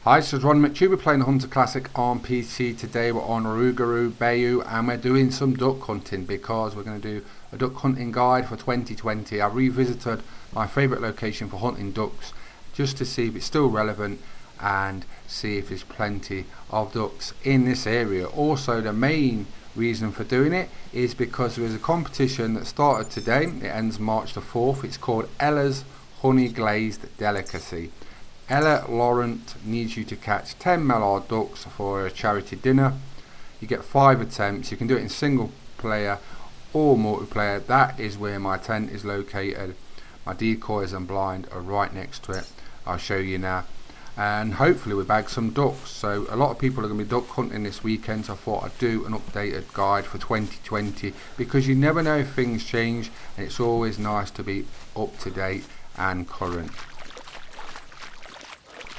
Hi, this is Ron McTube. We're playing the Hunter Classic on PC. Today we're on Rougarou Bayou and we're doing some duck hunting because we're going to do a duck hunting guide for 2020. I revisited my favourite location for hunting ducks just to see if it's still relevant and see if there's plenty of ducks in this area. Also, the main reason for doing it is because there is a competition that started today. It ends March the 4th. It's called Ella's Honey Glazed Delicacy. Ella Laurent needs you to catch 10 mallard ducks for a charity dinner. You get 5 attempts. You can do it in single player or multiplayer. That is where my tent is located. My decoys and blind are right next to it. I'll show you now. And hopefully we bag some ducks. So a lot of people are going to be duck hunting this weekend, so I thought I'd do an updated guide for 2020 because you never know if things change and it's always nice to be up to date and current.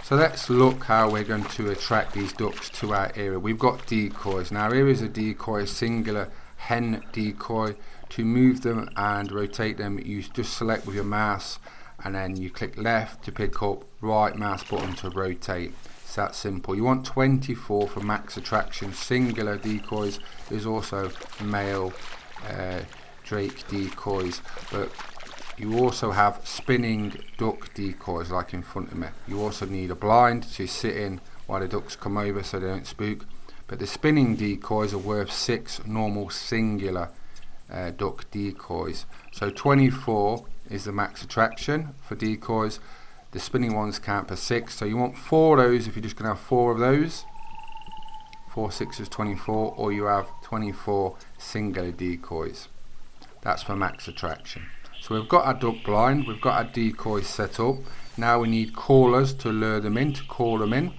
So let's look how we're going to attract these ducks to our area. We've got decoys. Now here is a decoy, a singular hen decoy. To move them and rotate them, you just select with your mouse and then you click left to pick up, right mouse button to rotate. It's that simple. You want 24 for max attraction, singular decoys. There's also male drake decoys, but you also have spinning duck decoys like in front of me. You also need a blind to sit in while the ducks come over so they don't spook. But the spinning decoys are worth 6 normal singular duck decoys. So 24 is the max attraction for decoys. The spinning ones count for 6. So you want 4 of those if you're just going to have 4 of those. 4 6 24, or you have 24 singular decoys. That's for max attraction. So we've got our duck blind, we've got our decoys set up. Now we need callers to lure them in, to call them in.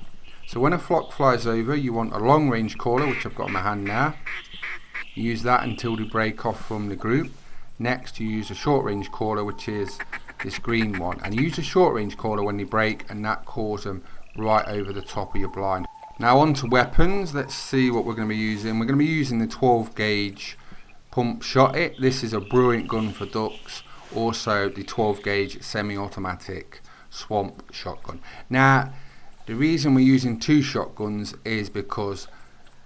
So when a flock flies over, you want a long range caller, which I've got in my hand now. You use that until they break off from the group. Next you use a short range caller, which is this green one. And you use a short range caller when they break, and that calls them right over the top of your blind. Now on to weapons. Let's see what we're going to be using. We're going to be using the 12 gauge pump shot it. This is a brilliant gun for ducks. Also the 12 gauge semi-automatic swamp shotgun. Now the reason we're using 2 shotguns is because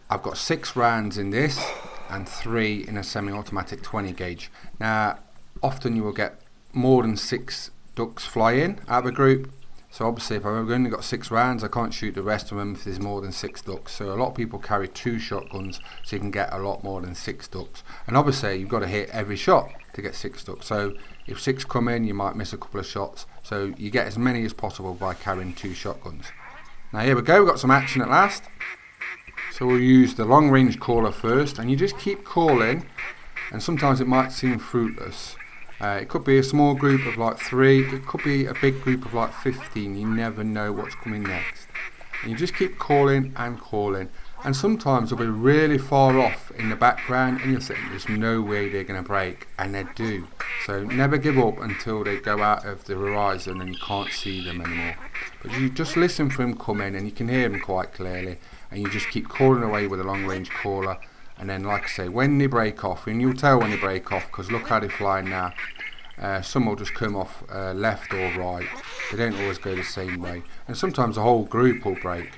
I've got 6 rounds in this and 3 in a semi-automatic 20 gauge. Now often you will get more than 6 ducks fly in out of a group, so obviously if I've only got 6 rounds I can't shoot the rest of them if there's more than 6 ducks. So a lot of people carry 2 shotguns so you can get a lot more than 6 ducks, and obviously you've got to hit every shot to get 6 ducks. So if 6 come in you might miss a couple of shots, so you get as many as possible by carrying 2 shotguns. Now here we go, we've got some action at last. So we'll use the long range caller first, and you just keep calling, and sometimes it might seem fruitless. It could be a small group of like 3, it could be a big group of like 15, you never know what's coming next. And you just keep calling and calling, and sometimes they'll be really far off in the background and you're thinking there's no way they're going to break, and they do. So never give up until they go out of the horizon and you can't see them anymore. But you just listen for them coming and you can hear them quite clearly, and you just keep calling away with a long range caller. And then like I say, when they break off, and you'll tell when they break off because look how they fly now. Some will just come off left or right. They don't always go the same way, and sometimes the whole group will break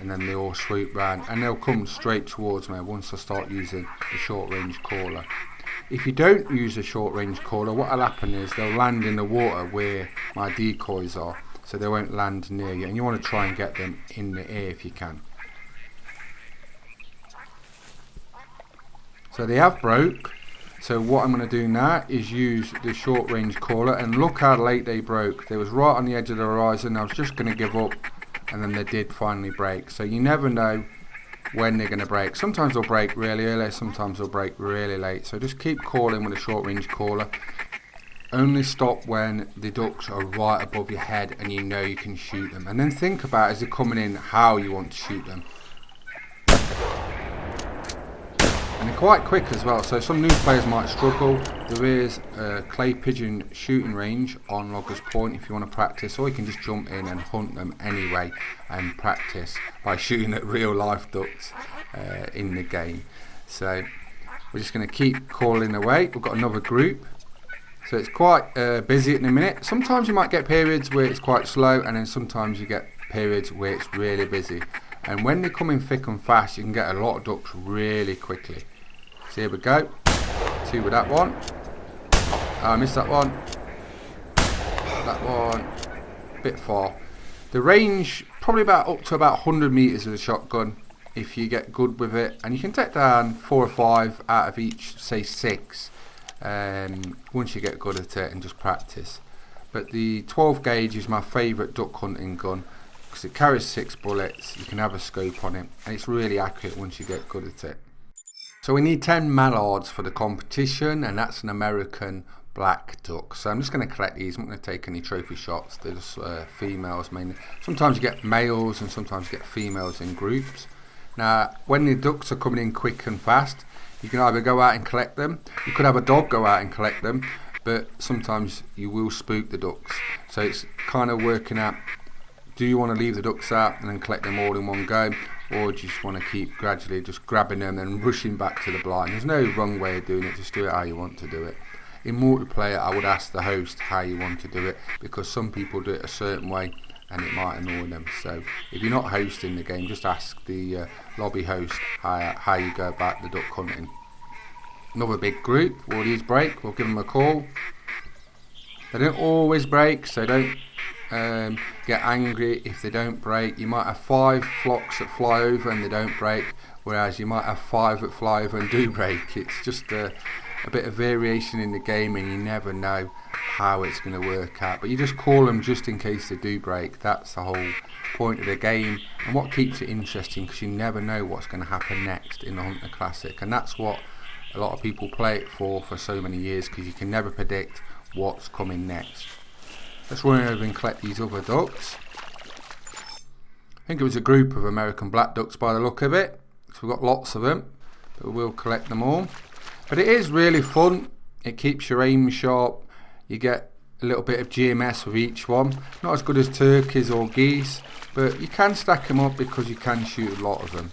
and then they all swoop round and they'll come straight towards me once I start using the short range caller. If you don't use a short range caller, what will happen is they'll land in the water where my decoys are, so they won't land near you, and you want to try and get them in the air if you can. So they have broke. So what I'm going to do now is use the short range caller, and look how late they broke. They was right on the edge of the horizon. I was just going to give up, and then they did finally break. So you never know when they're going to break. Sometimes they'll break really early, sometimes they'll break really late. So just keep calling with a short range caller. Only stop when the ducks are right above your head and you know you can shoot them. And then think about as they're coming in how you want to shoot them. And they're quite quick as well, so some new players might struggle. There is a clay pigeon shooting range on Loggers Point if you want to practice, or you can just jump in and hunt them anyway and practice by shooting at real life ducks in the game. So we're just going to keep calling away. We've got another group, So it's quite busy at the minute. Sometimes you might get periods where it's quite slow, and then sometimes you get periods where it's really busy. And when they come in thick and fast, you can get a lot of ducks really quickly. So here we go. 2 with that one. Oh, I missed that one. That one. Bit far. The range, probably about up to about 100 metres with a shotgun if you get good with it. And you can take down 4 or 5 out of each, say 6, once you get good at it and just practice. But the 12 gauge is my favourite duck hunting gun because it carries 6 bullets, you can have a scope on it, and it's really accurate once you get good at it. So we need 10 mallards for the competition, and that's an American black duck. So I'm just going to collect these. I'm not going to take any trophy shots. They're just females mainly. Sometimes you get males and sometimes you get females in groups. Now when the ducks are coming in quick and fast, you can either go out and collect them. You could have a dog go out and collect them, but sometimes you will spook the ducks. So it's kind of working out, do you want to leave the ducks out and then collect them all in one go, or do you just want to keep gradually just grabbing them and rushing back to the blind? There's no wrong way of doing it, just do it how you want to do it. In multiplayer, I would ask the host how you want to do it, because some people do it a certain way and it might annoy them. So if you're not hosting the game, just ask the lobby host how you go about the duck hunting. Another big group, all these break, we'll give them a call. They don't always break, so don't get angry if they don't break. You might have 5 flocks that fly over and they don't break, whereas you might have 5 that fly over and do break. It's just a bit of variation in the game, and you never know how it's going to work out. But you just call them just in case they do break. That's the whole point of the game, and what keeps it interesting, because you never know what's going to happen next in the Hunter Classic, and that's what a lot of people play it for so many years, because you can never predict what's coming next. Let's run over and collect these other ducks. I think it was a group of American black ducks by the look of it. So we've got lots of them, but we will collect them all. But it is really fun. It keeps your aim sharp. You get a little bit of GMS with each one. Not as good as turkeys or geese, but you can stack them up because you can shoot a lot of them.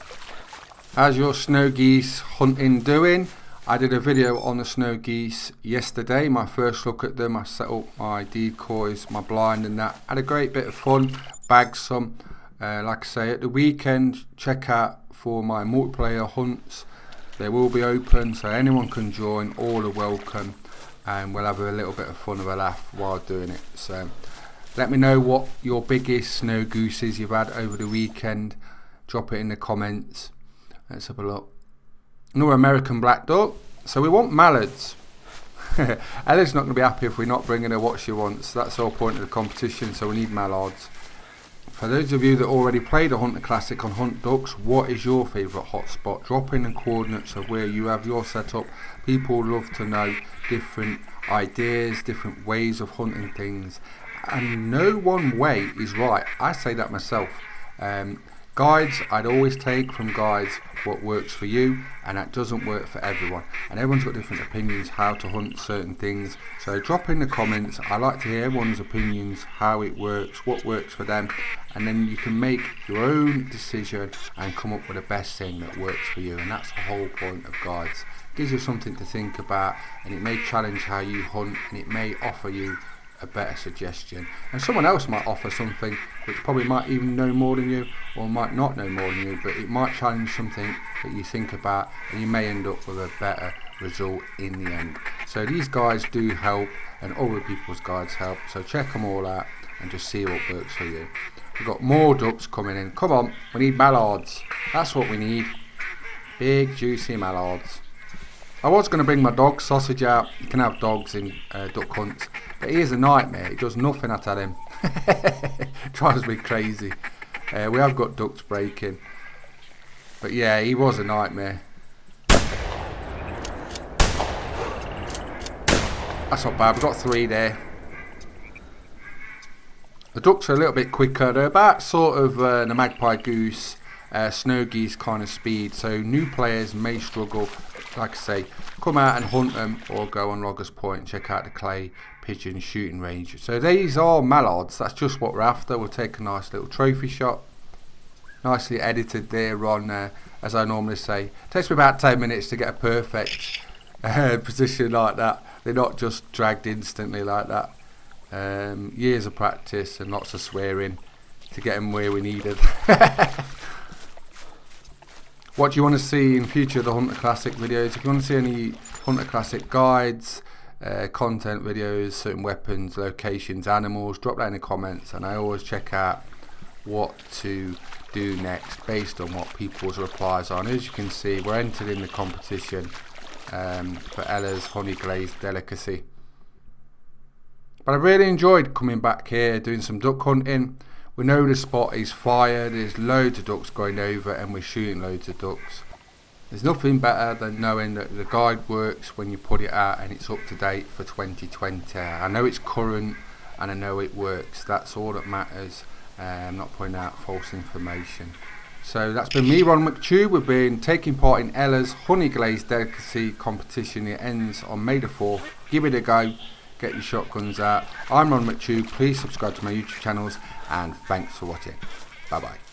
How's your snow geese hunting doing? I did a video on the snow geese yesterday, my first look at them. I set up my decoys, my blind and that. Had a great bit of fun, bagged some. Like I say, at the weekend, check out for my multiplayer hunts. They will be open, so anyone can join, all are welcome. And we'll have a little bit of fun of a laugh while doing it. So let me know what your biggest snow gooses you've had over the weekend. Drop it in the comments. Let's have a look. Another American black duck. So we want mallards. Ella's not going to be happy if we're not bringing her what she wants. That's the whole point of the competition, so we need mallards. For those of you that already played a Hunter Classic on Hunt Ducks, what is your favourite hotspot? Drop in the coordinates of where you have your setup. People love to know different ideas, different ways of hunting things, and no one way is right. I say that myself. Guides, I'd always take from guides what works for you, and that doesn't work for everyone, and everyone's got different opinions how to hunt certain things. So drop in the comments. I like to hear everyone's opinions, how it works, what works for them, and then you can make your own decision and come up with the best thing that works for you. And that's the whole point of guides. It gives you something to think about, and it may challenge how you hunt, and it may offer you a better suggestion, and someone else might offer something which probably might even know more than you, or might not know more than you, but it might challenge something that you think about, and you may end up with a better result in the end. So these guides do help, and other people's guides help, so check them all out and just see what works for you. We've got more ducks coming in. Come on, we need mallards. That's what we need. Big juicy mallards. I was going to bring my dog Sausage out. You can have dogs in duck hunts, but he is a nightmare. He does nothing, I tell him. Drives me crazy. We have got ducks breaking, but yeah, he was a nightmare. That's not bad. We've got 3 there. The ducks are a little bit quicker. They're about sort of the magpie goose, snow geese kind of speed, so new players may struggle. Like I say, come out and hunt them, or go on Loggers Point, check out the clay pigeon shooting range. So these are mallards. That's just what we're after. We'll take a nice little trophy shot, nicely edited there on as I normally say. It takes me about 10 minutes to get a perfect position like that. They're not just dragged instantly like that. Years of practice and lots of swearing, to get them where we needed. What do you want to see in future of the Hunter Classic videos? If you want to see any Hunter Classic guides, content videos, certain weapons, locations, animals, drop that in the comments, and I always check out what to do next based on what people's replies are. And as you can see, we're entered in the competition for Ella's honey glazed delicacy. But I really enjoyed coming back here doing some duck hunting. We know the spot is fire, there's loads of ducks going over, and we're shooting loads of ducks. There's nothing better than knowing that the guide works when you put it out and it's up to date for 2020. I know it's current and I know it works. That's all that matters. I'm not putting out false information. So that's been me, Ron McTube. We've been taking part in Ella's honey glazed delicacy competition. It ends on May the 4th. Give it a go. Get your shotguns out. I'm Ron McTube. Please subscribe to my YouTube channels, and thanks for watching. Bye bye.